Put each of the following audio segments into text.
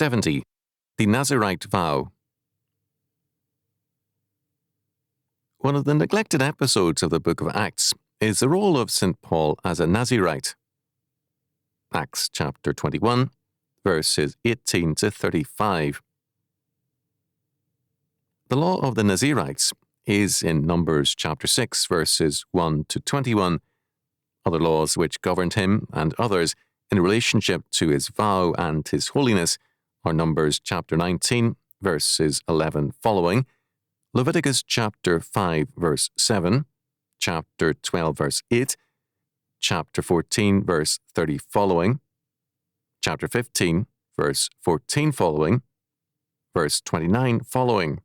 70. The Nazarite Vow. One of the neglected episodes of the book of Acts is the role of St. Paul as a Nazarite. Acts chapter 21, verses 18 to 35. The law of the Nazarites is in Numbers chapter 6, verses 1 to 21. Other laws which governed him and others in relationship to his vow and his holiness are Numbers chapter 19, verses 11 following, Leviticus chapter 5, verse 7, chapter 12, verse 8, chapter 14, verse 30 following, chapter 15, verse 14 following, verse 29 following,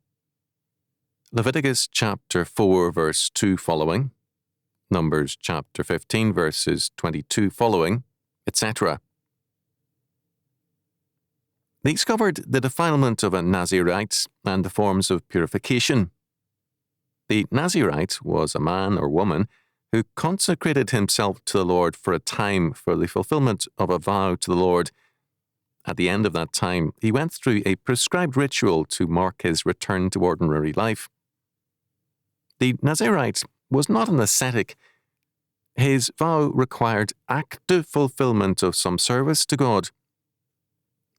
Leviticus chapter 4, verse 2 following, Numbers chapter 15, verses 22 following, etc. These covered the defilement of a Nazarite and the forms of purification. The Nazarite was a man or woman who consecrated himself to the Lord for a time for the fulfillment of a vow to the Lord. At the end of that time, he went through a prescribed ritual to mark his return to ordinary life. The Nazarite was not an ascetic. His vow required active fulfillment of some service to God.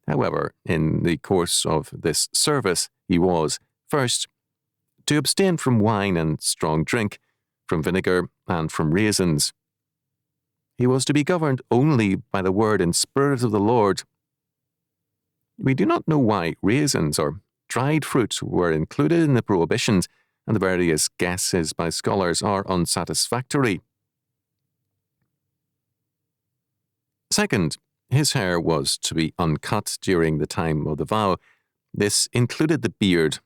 However, in the course of this service, he was, first, to abstain from wine and strong drink, from vinegar and from raisins. He was to be governed only by the word and spirit of the Lord. We do not know why raisins or dried fruit were included in the prohibitions, and the various guesses by scholars are unsatisfactory. Second, his hair was to be uncut during the time of the vow. This included the beard.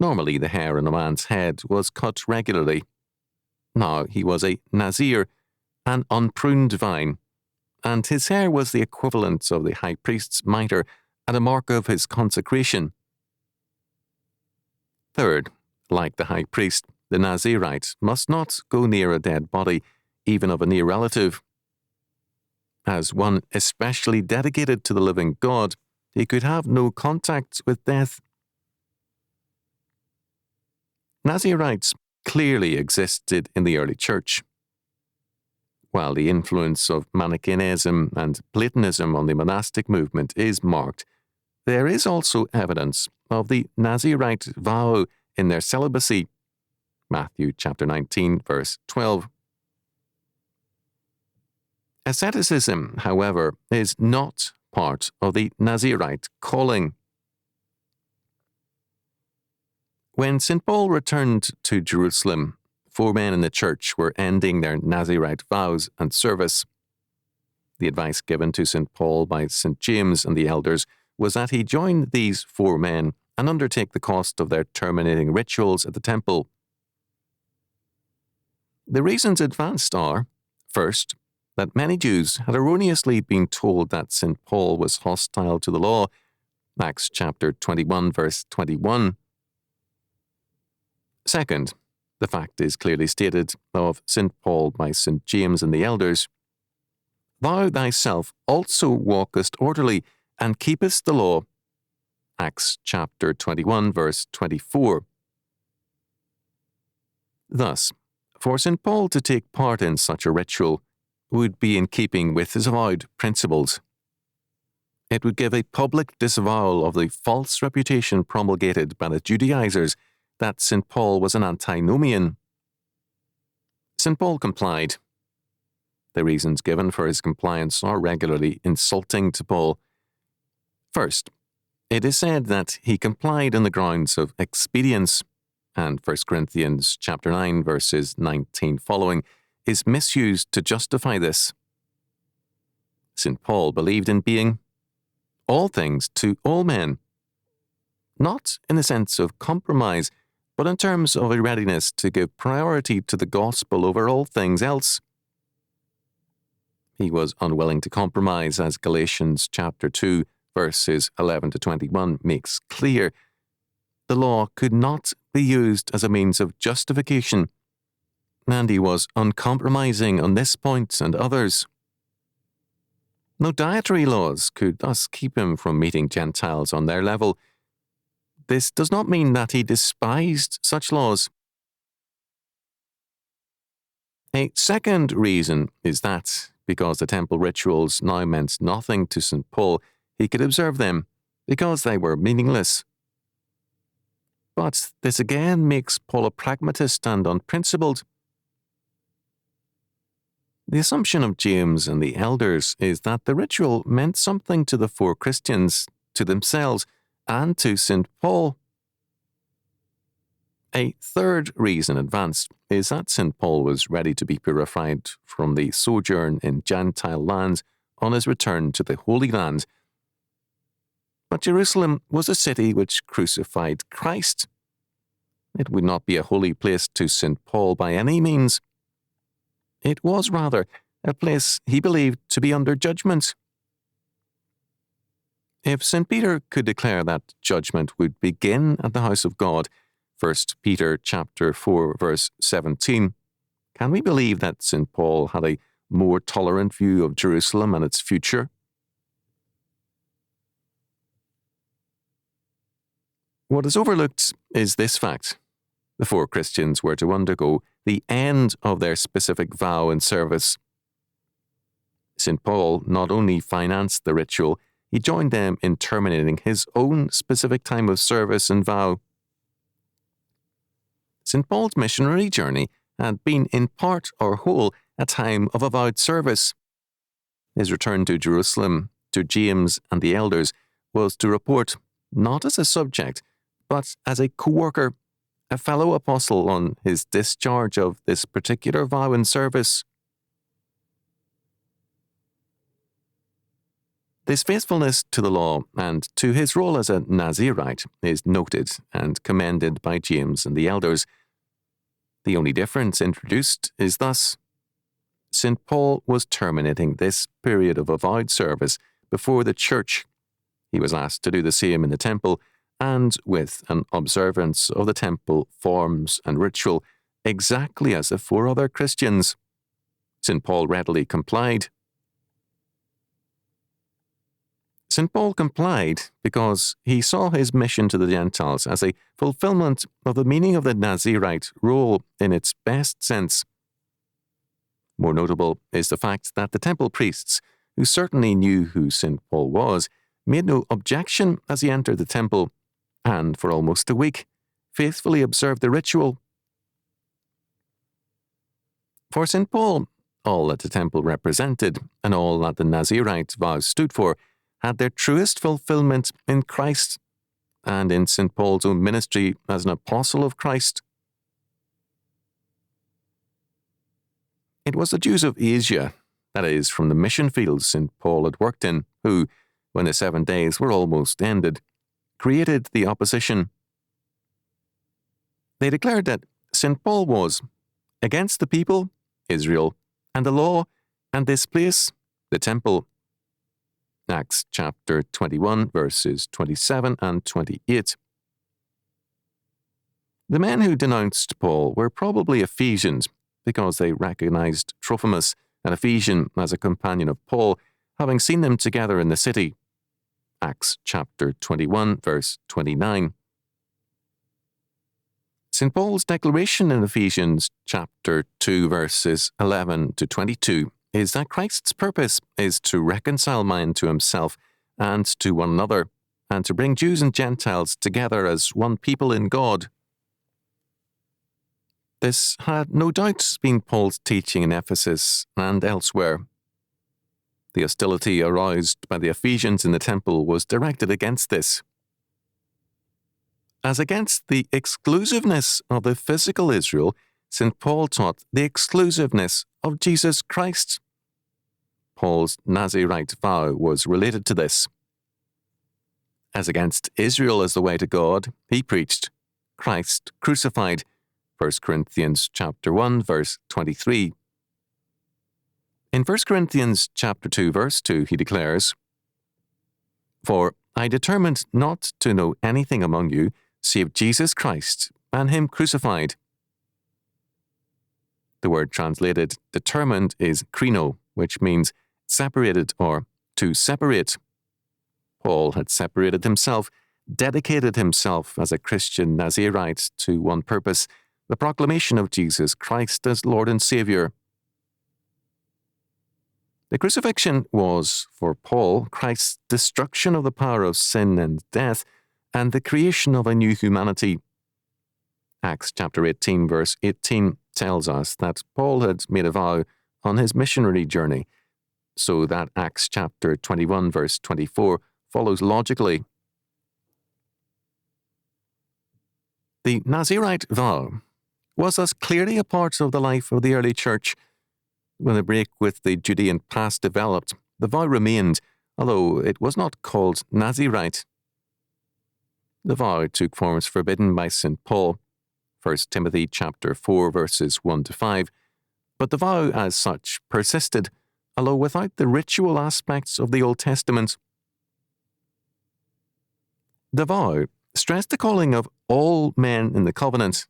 Normally, the hair on a man's head was cut regularly. Now he was a Nazir, an unpruned vine, and his hair was the equivalent of the high priest's mitre and a mark of his consecration. Third, like the high priest, the Nazirite must not go near a dead body, even of a near relative. As one especially dedicated to the living God, he could have no contact with death. Nazirites clearly existed in the early church. While the influence of Manichaeism and Platonism on the monastic movement is marked, there is also evidence of the Nazirite vow in their celibacy. Matthew chapter 19, verse 12. Asceticism, however, is not part of the Nazirite calling. When St. Paul returned to Jerusalem, 4 men in the church were ending their Nazirite vows and service. The advice given to St. Paul by St. James and the elders was that he join these 4 men and undertake the cost of their terminating rituals at the temple. The reasons advanced are, first, that many Jews had erroneously been told that St. Paul was hostile to the law, Acts chapter 21, verse 21. Second, the fact is clearly stated of St. Paul by St. James and the elders, "Thou thyself also walkest orderly, and keepest the law," Acts chapter 21, verse 24. Thus, for St. Paul to take part in such a ritual would be in keeping with his avowed principles. It would give a public disavowal of the false reputation promulgated by the Judaizers that St. Paul was an antinomian. St. Paul complied. The reasons given for his compliance are regularly insulting to Paul. First, it is said that he complied on the grounds of expedience, and 1 Corinthians chapter 9, verses 19 following, is misused to justify this. St. Paul believed in being all things to all men, not in the sense of compromise, but in terms of a readiness to give priority to the gospel over all things else. He was unwilling to compromise, as Galatians chapter 2, verses 11 to 21 makes clear. The law could not be used as a means of justification, and he was uncompromising on this point and others. No dietary laws could thus keep him from meeting Gentiles on their level. This does not mean that he despised such laws. A second reason is that, because the temple rituals now meant nothing to St. Paul, he could observe them, because they were meaningless. But this again makes Paul a pragmatist and unprincipled. The assumption of James and the elders is that the ritual meant something to the four Christians, to themselves, and to St. Paul. A third reason advanced is that St. Paul was ready to be purified from the sojourn in Gentile lands on his return to the Holy Land. But Jerusalem was a city which crucified Christ. It would not be a holy place to St. Paul by any means. It was rather a place he believed to be under judgment. If St. Peter could declare that judgment would begin at the house of God, 1 Peter chapter 4, verse 17, can we believe that St. Paul had a more tolerant view of Jerusalem and its future? What is overlooked is this fact. The four Christians were to undergo the end of their specific vow and service. St. Paul not only financed the ritual, he joined them in terminating his own specific time of service and vow. St. Paul's missionary journey had been in part or whole a time of avowed service. His return to Jerusalem, to James and the elders, was to report not as a subject, but as a co-worker, a fellow apostle on his discharge of this particular vow and service. This faithfulness to the law and to his role as a Nazarite is noted and commended by James and the elders. The only difference introduced is thus: St. Paul was terminating this period of avowed service before the church. He was asked to do the same in the temple, and with an observance of the temple forms and ritual, exactly as the four other Christians. St. Paul readily complied. St. Paul complied because he saw his mission to the Gentiles as a fulfillment of the meaning of the Nazarite role in its best sense. More notable is the fact that the temple priests, who certainly knew who St. Paul was, made no objection as he entered the temple, and for almost a week, faithfully observed the ritual. For St. Paul, all that the temple represented, and all that the Nazarite vows stood for, had their truest fulfillment in Christ, and in St. Paul's own ministry as an apostle of Christ. It was the Jews of Asia, that is, from the mission fields St. Paul had worked in, who, when the 7 days were almost ended, created the opposition. They declared that St. Paul was against the people, Israel, and the law, and this place, the temple. Acts chapter 21, verses 27 and 28. The men who denounced Paul were probably Ephesians, because they recognized Trophimus, an Ephesian, as a companion of Paul, having seen them together in the city. Acts chapter 21, verse 29. St. Paul's declaration in Ephesians chapter 2, verses 11 to 22 is that Christ's purpose is to reconcile man to himself and to one another, and to bring Jews and Gentiles together as one people in God. This had no doubt been Paul's teaching in Ephesus and elsewhere. The hostility aroused by the Ephesians in the temple was directed against this. As against the exclusiveness of the physical Israel, St. Paul taught the exclusiveness of Jesus Christ. Paul's Nazarite vow was related to this. As against Israel as the way to God, he preached Christ crucified, 1 Corinthians chapter 1, verse 23. In 1 Corinthians chapter 2, verse 2, he declares, "For I determined not to know anything among you save Jesus Christ and him crucified." The word translated determined is krino, which means separated or to separate. Paul had separated himself, dedicated himself as a Christian Nazarite to one purpose, the proclamation of Jesus Christ as Lord and Saviour. The crucifixion was, for Paul, Christ's destruction of the power of sin and death, and the creation of a new humanity. Acts chapter 18, verse 18 tells us that Paul had made a vow on his missionary journey, so that Acts chapter 21, verse 24 follows logically. The Nazarite vow was thus clearly a part of the life of the early church. When the break with the Judean past developed, the vow remained, although it was not called Nazarite. The vow took forms forbidden by St. Paul, 1 Timothy chapter 4, verses 1 to 5, but the vow as such persisted, although without the ritual aspects of the Old Testament. The vow stressed the calling of all men in the covenant.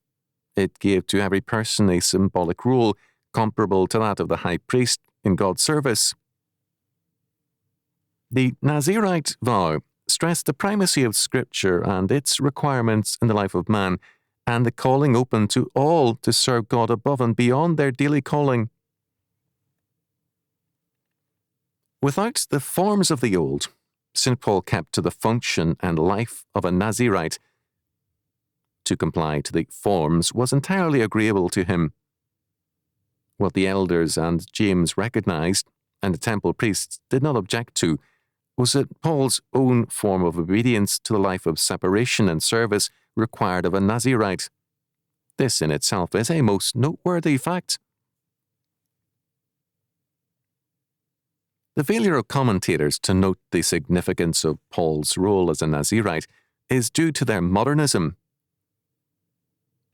It gave to every person a symbolic role comparable to that of the high priest in God's service. The Nazarite vow stressed the primacy of Scripture and its requirements in the life of man, and the calling open to all to serve God above and beyond their daily calling. Without the forms of the old, St. Paul kept to the function and life of a Nazarite. To comply to the forms was entirely agreeable to him. What the elders and James recognized, and the temple priests did not object to, was that Paul's own form of obedience to the life of separation and service required of a Nazarite. This in itself is a most noteworthy fact. The failure of commentators to note the significance of Paul's role as a Nazarite is due to their modernism.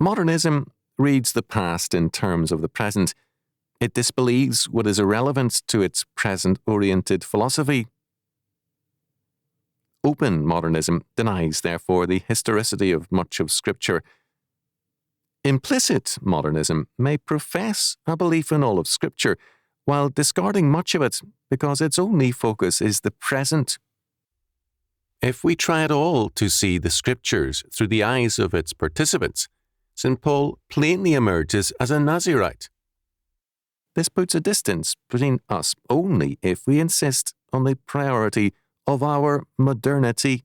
Modernism reads the past in terms of the present. It disbelieves what is irrelevant to its present-oriented philosophy. Open modernism denies, therefore, the historicity of much of Scripture. Implicit modernism may profess a belief in all of Scripture, while discarding much of it because its only focus is the present. If we try at all to see the Scriptures through the eyes of its participants, St. Paul plainly emerges as a Nazarite. This puts a distance between us only if we insist on the priority of our modernity.